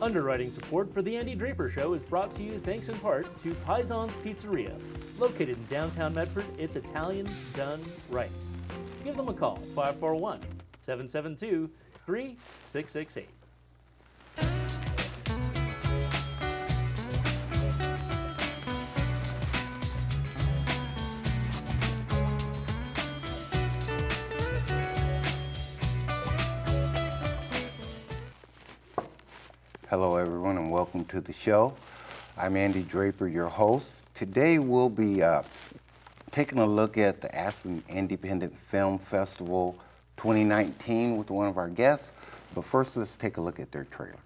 Underwriting support for The Andy Draper Show is brought to you thanks in part to Paison's Pizzeria. Located in downtown Medford, it's Italian done right. Give them a call, 541-772-3668. Hello everyone and welcome to the show. I'm Andy Draper, your host. Today we'll be taking a look at the Ashland Independent Film Festival 2019 with one of our guests. But first let's take a look at their trailer.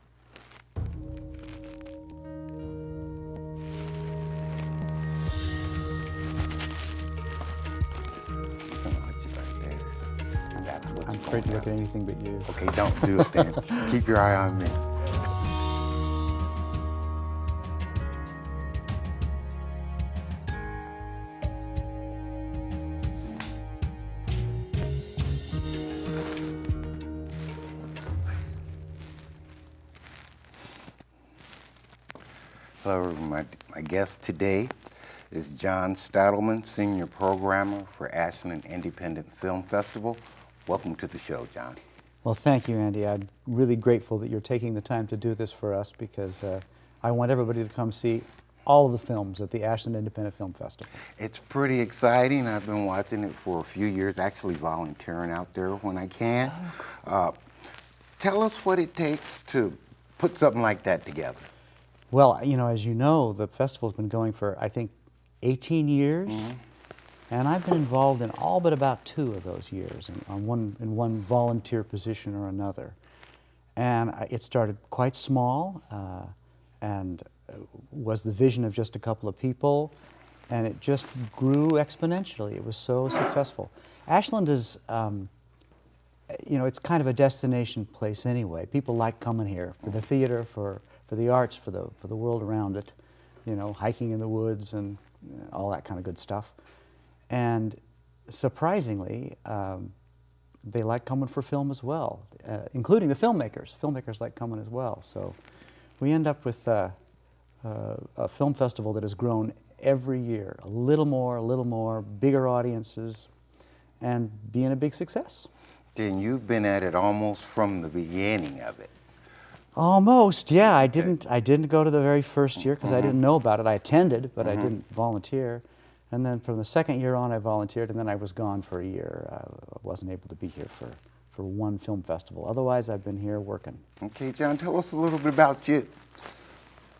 I'm afraid to look at anything but you. Okay, don't do it then. Keep your eye on me. Hello, my guest today is John Stattelman, Senior Programmer for Ashland Independent Film Festival. Welcome to the show, John. Well, thank you, Andy. I'm really grateful that you're taking the time to do this for us because I want everybody to come see all of the films at the Ashland Independent Film Festival. It's pretty exciting. I've been watching it for a few years, actually volunteering out there when I can. Tell us what it takes to put something like that together. Well, you know, as you know, the festival's been going for, I think, 18 years. Mm-hmm. And I've been involved in all but about 2 of those years, in one volunteer position or another. And it started quite small and was the vision of just a couple of people, and it just grew exponentially. It was so successful. Ashland is, you know, it's kind of a destination place anyway. People like coming here for the theater, for the arts, for the world around it, you know, hiking in the woods and all that kind of good stuff. And surprisingly, they like coming for film as well, including the filmmakers. Filmmakers like coming as well. So we end up with a film festival that has grown every year, a little more, bigger audiences, and being a big success. And you've been at it almost from the beginning of it. Almost, yeah. I didn't go to the very first year because I didn't know about it. I attended, but I didn't volunteer. And then from the second year on, I volunteered, and then I was gone for a year. I wasn't able to be here for one film festival. Otherwise, I've been here working. Okay, John, tell us a little bit about you.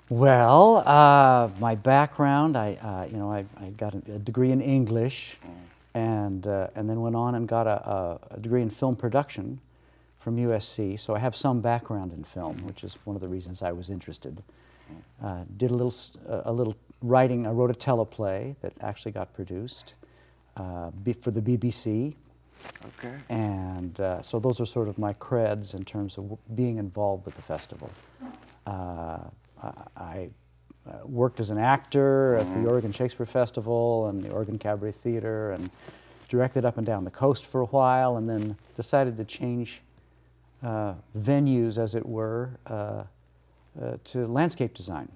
Well, my background, I got a degree in English, and then went on and got a degree in film production from USC. So I have some background in film, which is one of the reasons I was interested. Did a little writing. I wrote a teleplay that actually got produced for the BBC. Okay. And so those are sort of my creds in terms of being involved with the festival. I worked as an actor at the Oregon Shakespeare Festival and the Oregon Cabaret Theater, and directed up and down the coast for a while, and then decided to change venues, as it were, to landscape design.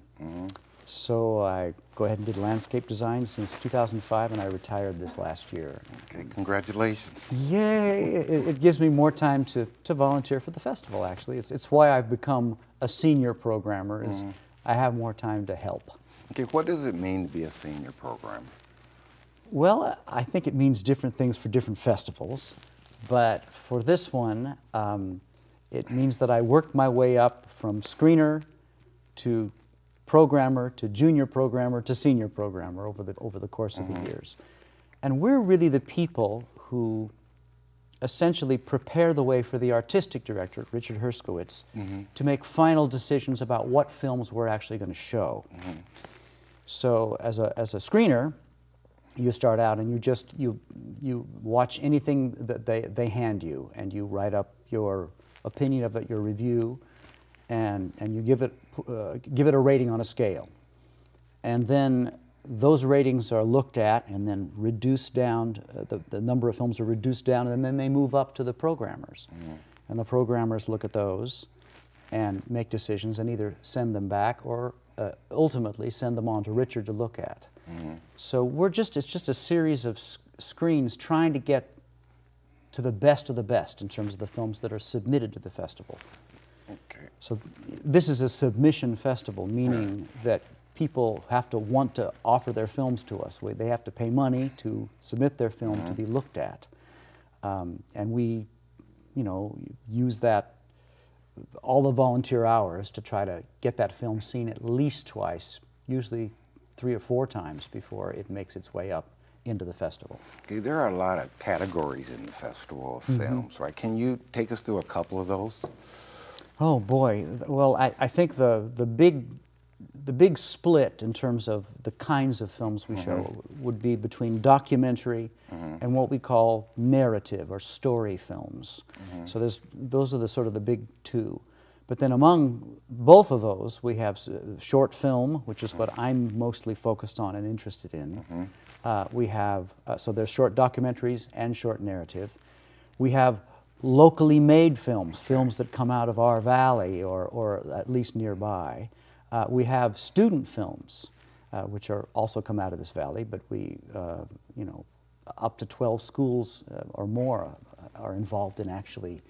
So I go ahead and did landscape design since 2005, and I retired this last year. Okay, congratulations. Yay! It gives me more time to volunteer for the festival, actually. It's why I've become a senior programmer, is I have more time to help. Okay, what does it mean to be a senior programmer? Well, I think it means different things for different festivals, but for this one, it means that I worked my way up from screener to programmer to junior programmer to senior programmer over the course of the years. And we're really the people who essentially prepare the way for the artistic director, Richard Herskowitz, to make final decisions about what films we're actually going to show. So as a screener, you start out and you watch anything that they hand you, and you write up your opinion of it, your review, and you give it a rating on a scale. And then those ratings are looked at and then reduced down, the number of films are reduced down, and then they move up to the programmers. And the programmers look at those and make decisions and either send them back or ultimately send them on to Richard to look at. So it's just a series of screens trying to get to the best of the best in terms of the films that are submitted to the festival. Okay. So this is a submission festival, meaning that people have to want to offer their films to us. They have to pay money to submit their film to be looked at. And we, use that, all the volunteer hours to try to get that film seen at least twice, usually 3 or 4 times before it makes its way up into the festival. Okay, there are a lot of categories in the Festival of Films, right? Can you take us through a couple of those? Oh boy, well, I think the big split in terms of the kinds of films we show would be between documentary and what we call narrative or story films. So those are the sort of the big two. But then among both of those, we have short film, which is what I'm mostly focused on and interested in. We have, so there's short documentaries and short narrative. We have locally made films, films that come out of our valley or at least nearby. We have student films, which are also come out of this valley, but we, up to 12 schools or more are involved in actually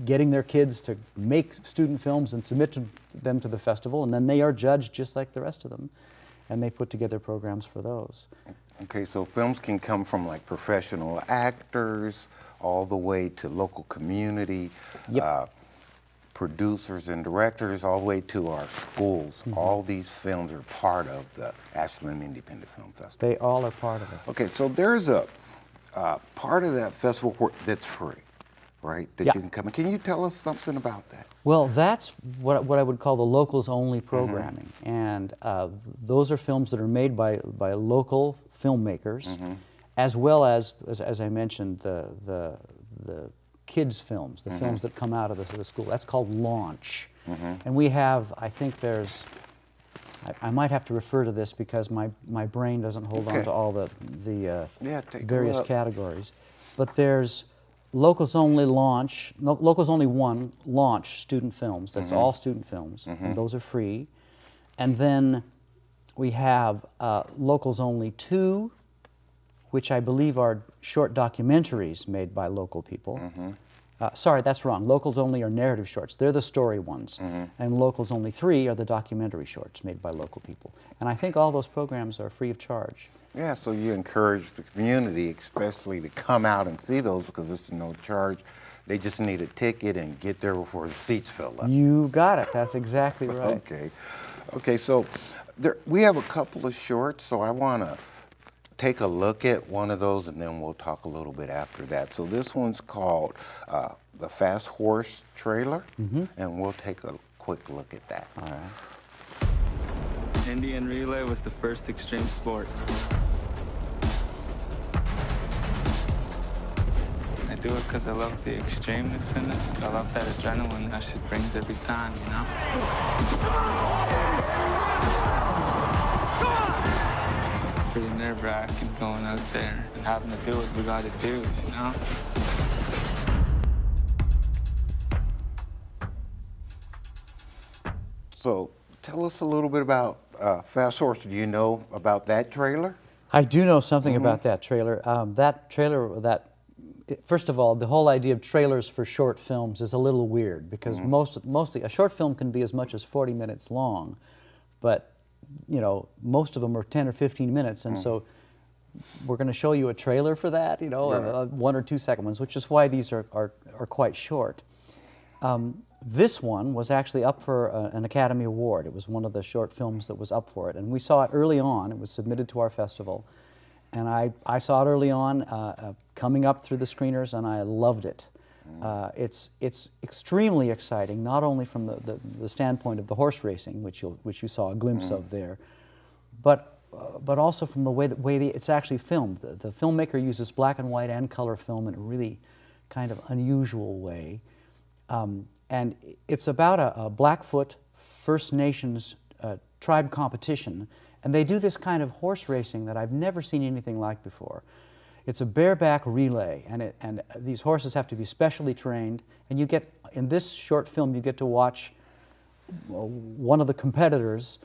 getting their kids to make student films and submit them to the festival, and then they are judged just like the rest of them, and they put together programs for those. Okay, so films can come from like professional actors all the way to local community, producers and directors, all the way to our schools. All these films are part of the Ashland Independent Film Festival. They all are part of it. Okay, so there's a part of that festival that's free, right? That you can come in. Can you tell us something about that? Well, that's what I would call the locals only programming, and those are films that are made by local filmmakers, as well as I mentioned, the kids films, the films that come out of the school. That's called Launch, and we have, I think there's, I might have to refer to this because my brain doesn't hold on to all the various categories, but there's Locals Only Launch, Locals Only 1 Launch student films. That's all student films, and those are free. And then we have Locals Only 2, which I believe are short documentaries made by local people. Sorry, that's wrong. Locals Only are narrative shorts. They're the story ones. And Locals Only 3 are the documentary shorts made by local people. And I think all those programs are free of charge. Yeah, so you encourage the community, especially to come out and see those because it's no charge. They just need a ticket and get there before the seats fill up. You got it. That's exactly right. Okay, so we have a couple of shorts, so I want to take a look at one of those and then we'll talk a little bit after that. So this one's called The Fast Horse Trailer, and we'll take a quick look at that. All right. Indian relay was the first extreme sport. I do it because I love the extremeness in it. I love that adrenaline that shit brings every time, you know? It's pretty nerve-wracking going out there and having to do what we gotta do, you know? So tell us a little bit about Fast Horse. Do you know about that trailer? I do know something about that trailer. First of all, the whole idea of trailers for short films is a little weird because mostly a short film can be as much as 40 minutes long, but most of them are 10 or 15 minutes, and so we're going to show you a trailer for that, 1 or 2 second ones, which is why these are quite short. This one was actually up for an Academy Award. It was one of the short films that was up for it, and we saw it early on. It was submitted to our festival, and I saw it early on, coming up through the screeners, and I loved it. It's extremely exciting, not only from the standpoint of the horse racing, which you saw a glimpse of there, but also from the way it's actually filmed. The filmmaker uses black and white and color film in a really kind of unusual way. And it's about a Blackfoot First Nations tribe competition, and they do this kind of horse racing that I've never seen anything like before. It's a bareback relay, and these horses have to be specially trained. And you get, in this short film, you get to watch one of the competitors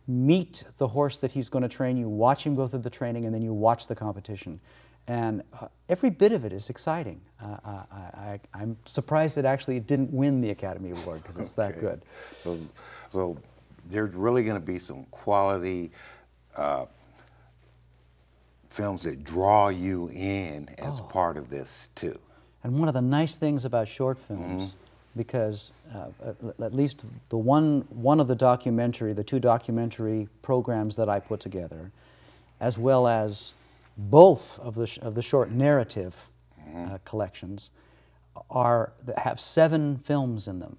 meet the horse that he's going to train. You watch him go through the training, and then you watch the competition. And every bit of it is exciting. I'm surprised that actually it didn't win the Academy Award, because it's that good. So there's really going to be some quality films that draw you in as part of this too. And one of the nice things about short films, because at least the one of the two documentary programs that I put together, as well as both of the short narrative collections, have 7 films in them.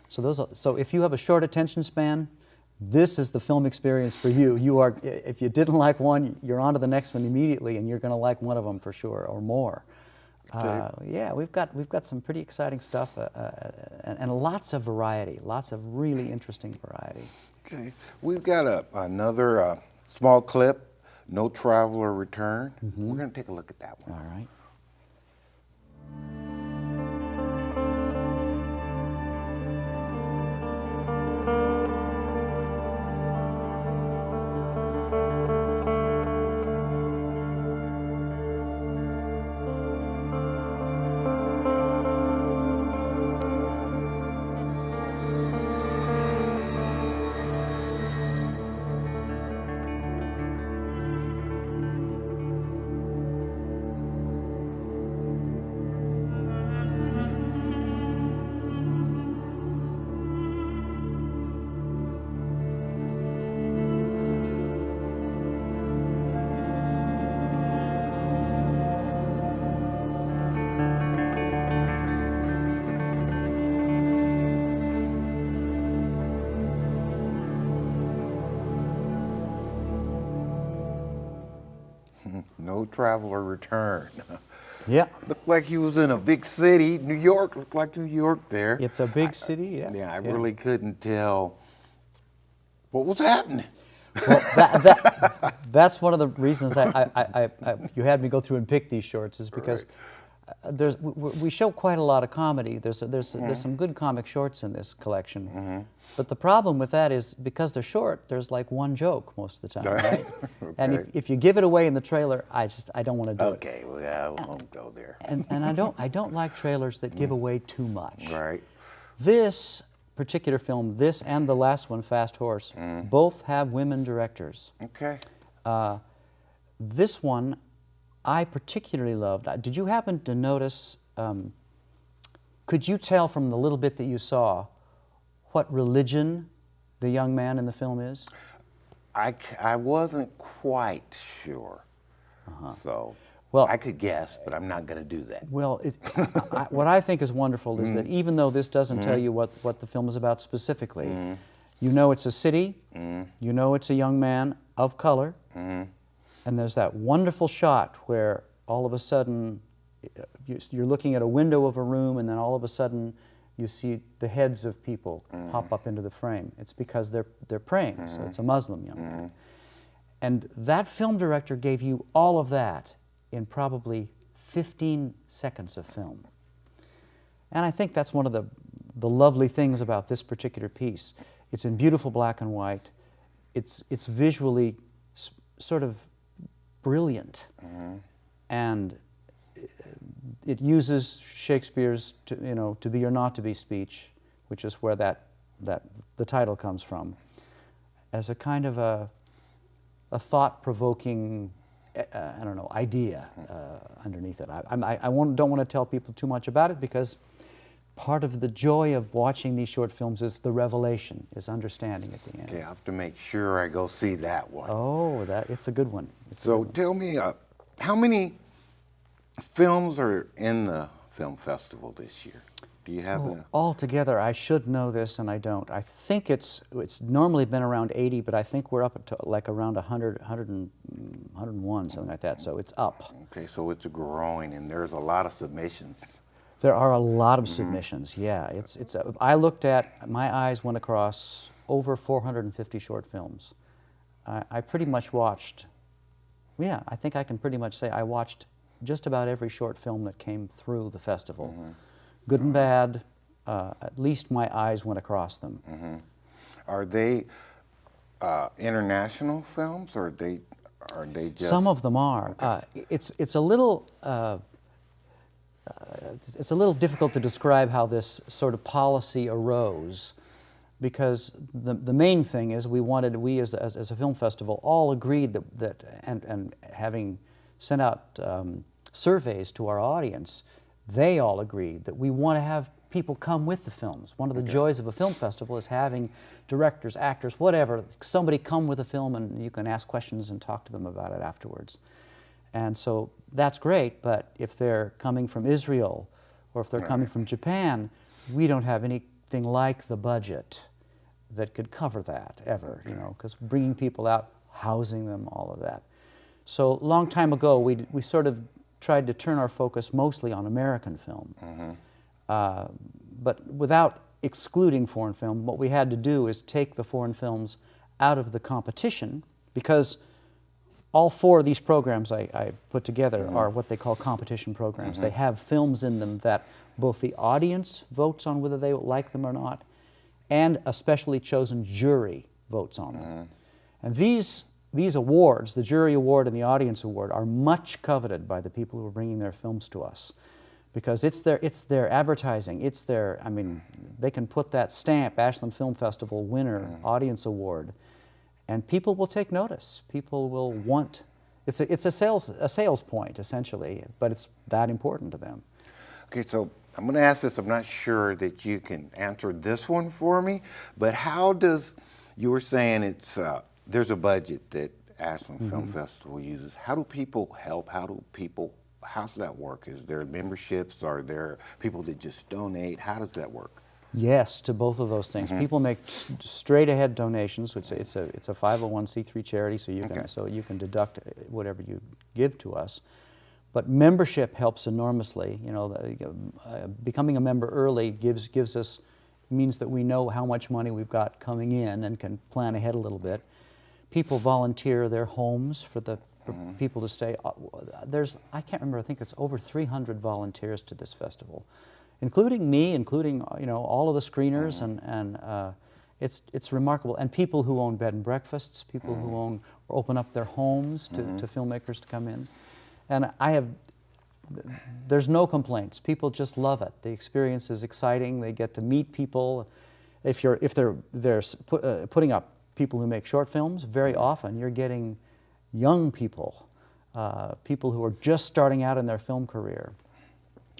So if you have a short attention span, this is the film experience for you. If you didn't like one, you're on to the next one immediately, and you're going to like one of them for sure, or more. Yeah, we've got some pretty exciting stuff, and lots of variety, lots of really interesting variety. Okay, we've got another small clip, No Traveler Return. We're going to take a look at that one. All right. No Traveler Return. Yeah. Looked like he was in a big city. New York, looked like New York there. It's a big city, yeah. Yeah, I really couldn't tell what was happening. Well, that's one of the reasons you had me go through and pick these shorts, is because we show quite a lot of comedy. There's some good comic shorts in this collection. But the problem with that is, because they're short, there's like one joke most of the time, right? Okay. And if you give it away in the trailer, I don't want to do it. Okay, well, yeah, I won't go there. And I don't like trailers that give away too much. Right. This particular film, this and the last one, Fast Horse, both have women directors. Okay. This one I particularly loved. Did you happen to notice, could you tell from the little bit that you saw what religion the young man in the film is? I wasn't quite sure. So Well, I could guess, but I'm not going to do that. Well, what I think is wonderful is that even though this doesn't tell you what the film is about specifically, you know it's a city, you know it's a young man of color, and there's that wonderful shot where all of a sudden you're looking at a window of a room, and then all of a sudden you see the heads of people pop up into the frame. It's because they're praying, so it's a Muslim young man. And that film director gave you all of that in probably 15 seconds of film. And I think that's one of the lovely things about this particular piece. It's in beautiful black and white. It's visually sort of brilliant. And it uses Shakespeare's to be or not to be speech, which is where the title comes from, as a kind of a thought-provoking idea underneath it. I don't want to tell people too much about it, because part of the joy of watching these short films is the revelation, is understanding at the end. Okay, I have to make sure I go see that one. Oh, it's a good one. So tell me, how many films are in the film festival this year? Do you have Altogether, I should know this, and I don't. I think it's normally been around 80, but I think we're up to like around 100, 101, something like that, so it's up. Okay, so it's growing, and there's a lot of submissions. There are a lot of submissions, yeah. I looked at, my eyes went across over 450 short films. I pretty much watched, I think I can pretty much say I watched just about every short film that came through the festival. Good and bad, at least my eyes went across them. Are they international films, or are they just... Some of them are. It's a little difficult to describe how this sort of policy arose, because the main thing is we as a film festival all agreed that and having sent out surveys to our audience, they all agreed that we want to have people come with the films. One of the joys of a film festival is having directors, actors, whatever, somebody come with a film and you can ask questions and talk to them about it afterwards. And so that's great, but if they're coming from Israel or if they're coming from Japan, we don't have anything like the budget that could cover that ever, you know, because bringing people out, housing them, all of that. So a long time ago, we sort of tried to turn our focus mostly on American film. But without excluding foreign film, what we had to do is take the foreign films out of the competition, because all four of these programs I put together are what they call competition programs. They have films in them that both the audience votes on whether they like them or not, and a specially chosen jury votes on them. And these awards, the jury award and the audience award, are much coveted by the people who are bringing their films to us, because it's their advertising, it's their, I mean, they can put that stamp, Ashland Film Festival winner, audience award, and people will take notice. People will want, it's a sales point essentially, but it's that important to them. Okay, so I'm going to ask this. I'm not sure that you can answer this one for me, but how does, you were saying it's, there's a budget that Ashland Film Festival uses. How do people help? How's that work? Is there memberships? Are there people that just donate? How does that work? Yes, to both of those things. People make straight ahead donations. It's a 501c3 charity, so you can deduct whatever you give to us. But membership helps enormously. You know, becoming a member early means that we know how much money we've got coming in and can plan ahead a little bit. People volunteer their homes for people to stay. I can't remember, I think it's over 300 volunteers to this festival, including me, including all of the screeners, and it's remarkable. And people who own bed and breakfasts, people who open up their homes to filmmakers to come in. And there's no complaints. People just love it. The experience is exciting. They get to meet people. If they're putting up people who make short films, very often you're getting young people, people who are just starting out in their film career.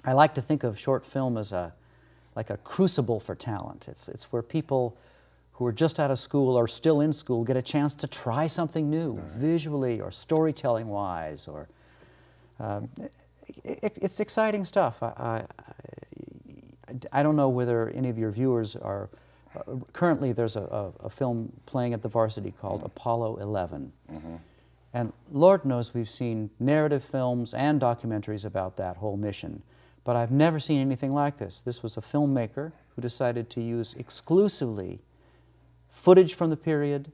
I like to think of short film as like a crucible for talent. It's where people who are just out of school or still in school get a chance to try something new, visually or storytelling-wise, or it's exciting stuff. I don't know whether any of your viewers are. Currently, there's a film playing at the Varsity called Apollo 11. And Lord knows we've seen narrative films and documentaries about that whole mission. But I've never seen anything like this. This was a filmmaker who decided to use exclusively footage from the period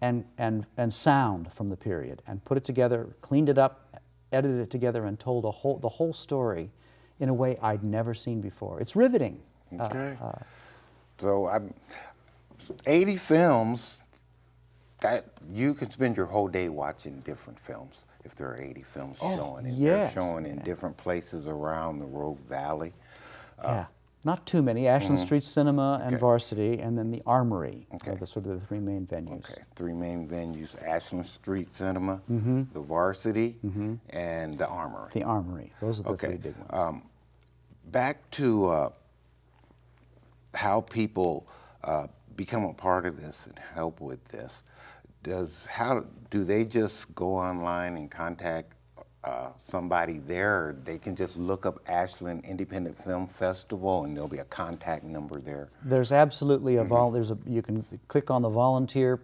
and sound from the period, and put it together, cleaned it up, edited it together, and told the whole story in a way I'd never seen before. It's riveting. Okay. So 80 films, that you can spend your whole day watching different films if there are 80 films showing. And they're showing in different places around the Rogue Valley. Not too many. Ashland Street Cinema and Varsity, and then the Armory are the sort of the three main venues. Okay, three main venues: Ashland Street Cinema, the Varsity, and the Armory. The Armory. Those are the three big ones. Back to how people become a part of this and help with this. How do they just go online and contact somebody there, or they can just look up Ashland Independent Film Festival and there'll be a contact number there? There's absolutely you can click on the volunteer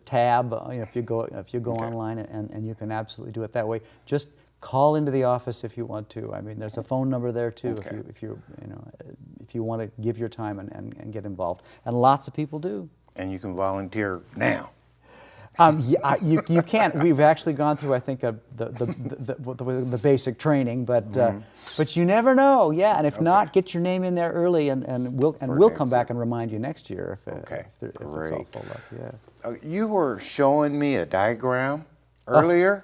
tab if you go online, and you can absolutely do it that way. Just call into the office if you want to. I mean, there's a phone number there too if you want to give your time and get involved. And lots of people do. And you can volunteer now. You can't. We've actually gone through, I think, the basic training, but you never know. Yeah, and if not, get your name in there early, and we'll come back and remind you next year if it's all full up. Yeah. You were showing me a diagram earlier.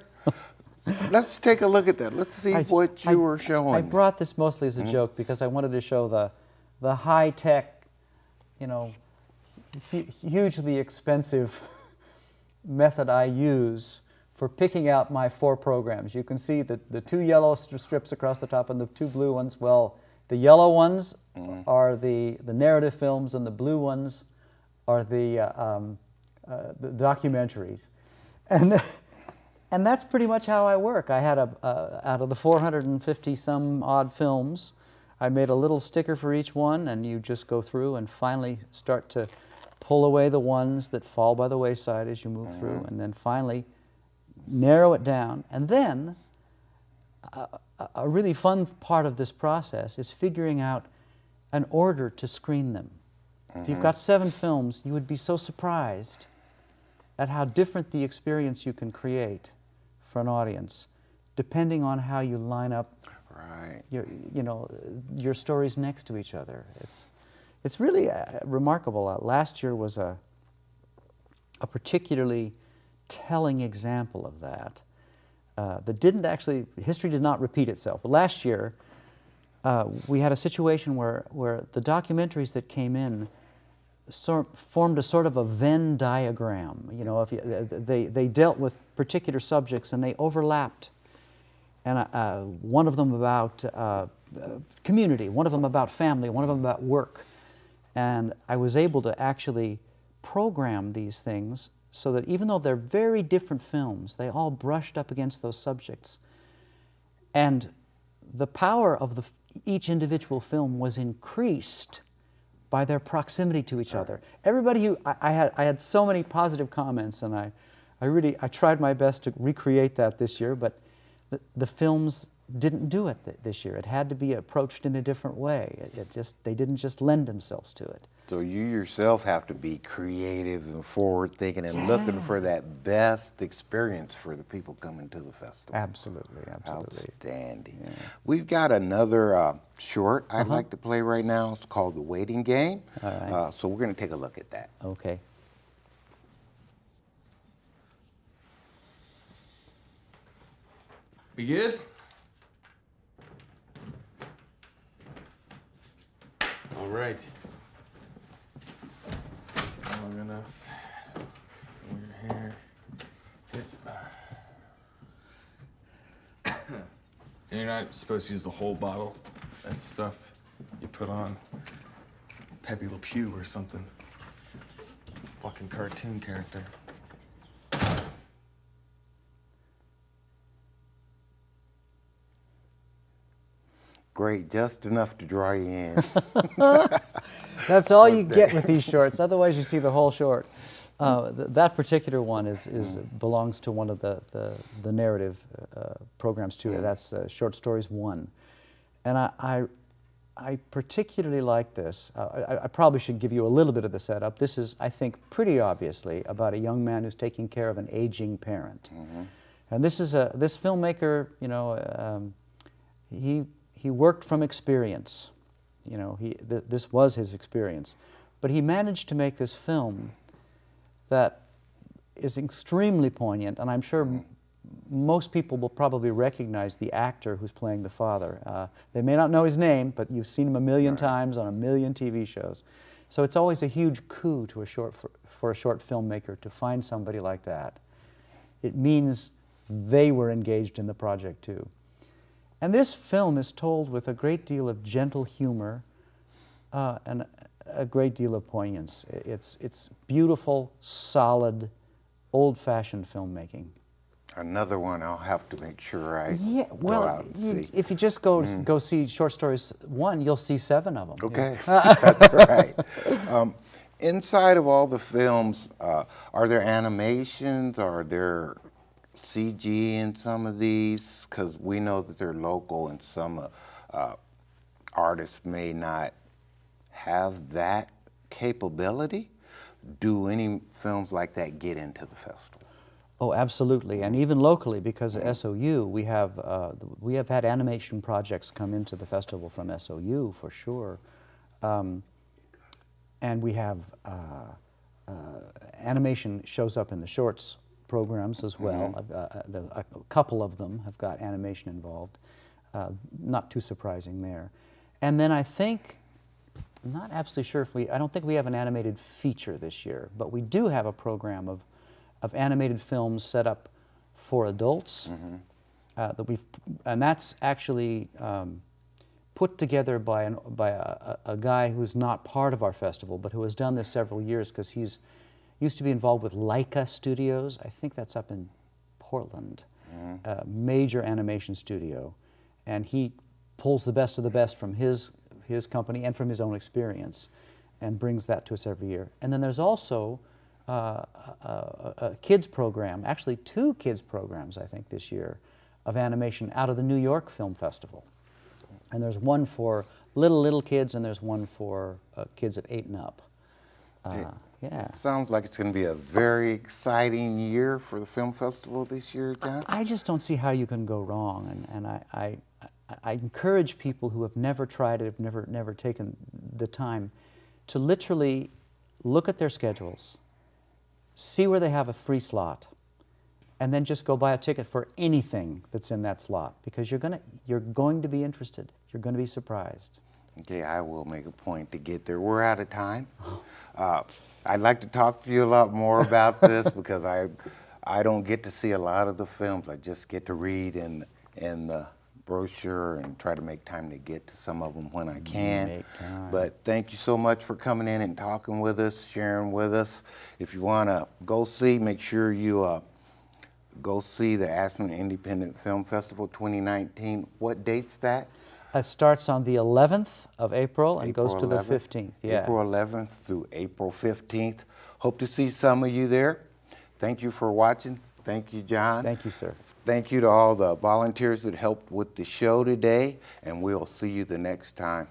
Let's take a look at that. Let's see what you were showing. I brought this mostly as a joke because I wanted to show the high tech, hugely expensive method I use for picking out my 4 programs. You can see that the 2 yellow strips across the top and the 2 blue ones. Well, the yellow ones are the narrative films, and the blue ones are the documentaries. And that's pretty much how I work. I had out of the 450 some odd films, I made a little sticker for each one, and you just go through and finally start to pull away the ones that fall by the wayside as you move through, and then finally narrow it down. And then a really fun part of this process is figuring out an order to screen them. If you've got 7 films, you would be so surprised at how different the experience you can create for an audience, depending on how you line up your stories next to each other. It's really remarkable. Last year was a particularly telling example of that. History did not repeat itself. But last year, we had a situation where the documentaries that came in formed a sort of a Venn diagram. They dealt with particular subjects and they overlapped. And one of them about community, one of them about family, one of them about work. And I was able to actually program these things so that even though they're very different films, they all brushed up against those subjects. And the power of each individual film was increased by their proximity to each other. Everybody I had so many positive comments, and I tried my best to recreate that this year, but the films didn't do it this year. It had to be approached in a different way. They didn't just lend themselves to it. So you yourself have to be creative and forward-thinking and looking for that best experience for the people coming to the festival. Absolutely. Outstanding. Yeah. We've got another short I'd like to play right now. It's called The Waiting Game. All right. So we're going to take a look at that. Okay. We good? All right. Take it long enough. Comb your hair. You're not supposed to use the whole bottle. That's stuff you put on Pepe Le Pew or something. Fucking cartoon character. Great, just enough to draw you in. That's all you get with these shorts. Otherwise, you see the whole short. That particular one belongs to one of the narrative programs too. That's Short Stories 1, and I particularly like this. I probably should give you a little bit of the setup. This is, I think, pretty obviously about a young man who's taking care of an aging parent, and this filmmaker. He worked from experience. This was his experience, but he managed to make this film that is extremely poignant, and I'm sure most people will probably recognize the actor who's playing the father. They may not know his name, but you've seen him a million times on a million TV shows. So it's always a huge coup to for a short filmmaker to find somebody like that. It means they were engaged in the project too. And this film is told with a great deal of gentle humor and a great deal of poignance. It's beautiful, solid, old-fashioned filmmaking. Another one I'll have to make sure I go out and see. If you just go see Short Stories 1, you'll see 7 of them. Okay, that's right. Inside of all the films, are there animations? Are there CG in some of these? Because we know that they're local and some artists may not have that capability. Do any films like that get into the festival? Oh, absolutely, and even locally, because of SOU, we have had animation projects come into the festival from SOU for sure, and we have animation shows up in the shorts programs as well. A couple of them have got animation involved, not too surprising there. And then I think, I'm not absolutely sure if I don't think we have an animated feature this year, but we do have a program of animated films set up for adults and that's actually put together by a guy who's not part of our festival, but who has done this several years because he's used to be involved with Leica Studios. I think that's up in Portland, a major animation studio, and he pulls the best of the best from his company and from his own experience and brings that to us every year. And then there's also a kids program, actually 2 kids programs, I think, this year of animation out of the New York Film Festival. And there's one for little kids, and there's one for kids of 8 and up. Yeah. It sounds like it's going to be a very exciting year for the film festival this year, John. I just don't see how you can go wrong, and I encourage people who have never tried it, have never taken the time, to literally look at their schedules, see where they have a free slot, and then just go buy a ticket for anything that's in that slot, because you're going to be interested. You're going to be surprised. Okay, I will make a point to get there. We're out of time. I'd like to talk to you a lot more about this because I don't get to see a lot of the films. I just get to read in the brochure and try to make time to get to some of them when I can. Make time. But thank you so much for coming in and talking with us, sharing with us. If you want to go see, make sure you go see the Ashland Independent Film Festival 2019. What date's that? It starts on the 11th of April and goes to the 11th. 15th. Yeah. April 11th through April 15th. Hope to see some of you there. Thank you for watching. Thank you, John. Thank you, sir. Thank you to all the volunteers that helped with the show today, and we'll see you the next time.